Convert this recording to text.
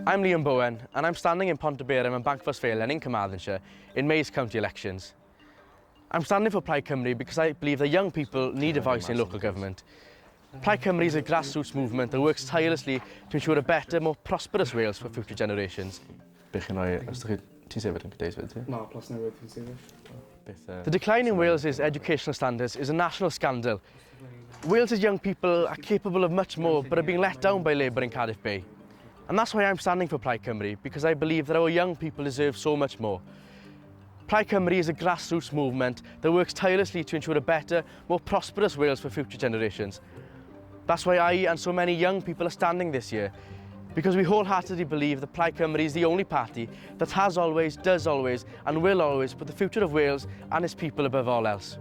I'm Liam Bowen, and I'm standing in Pontyberem and Banffosfelen in Carmarthenshire in May's county elections. I'm standing for Plaid Cymru because I believe that young people need a voice in local government. Plaid Cymru is a grassroots movement that works tirelessly to ensure a better, more prosperous Wales for future generations. The decline in Wales's educational standards is a national scandal. Wales's young people are capable of much more but are being let down by Labour in Cardiff Bay. And that's why I'm standing for Plaid Cymru, because I believe that our young people deserve so much more. Plaid Cymru is a grassroots movement that works tirelessly to ensure a better, more prosperous Wales for future generations. That's why I and so many young people are standing this year, because we wholeheartedly believe that Plaid Cymru is the only party that has always, does always and will always put the future of Wales and its people above all else.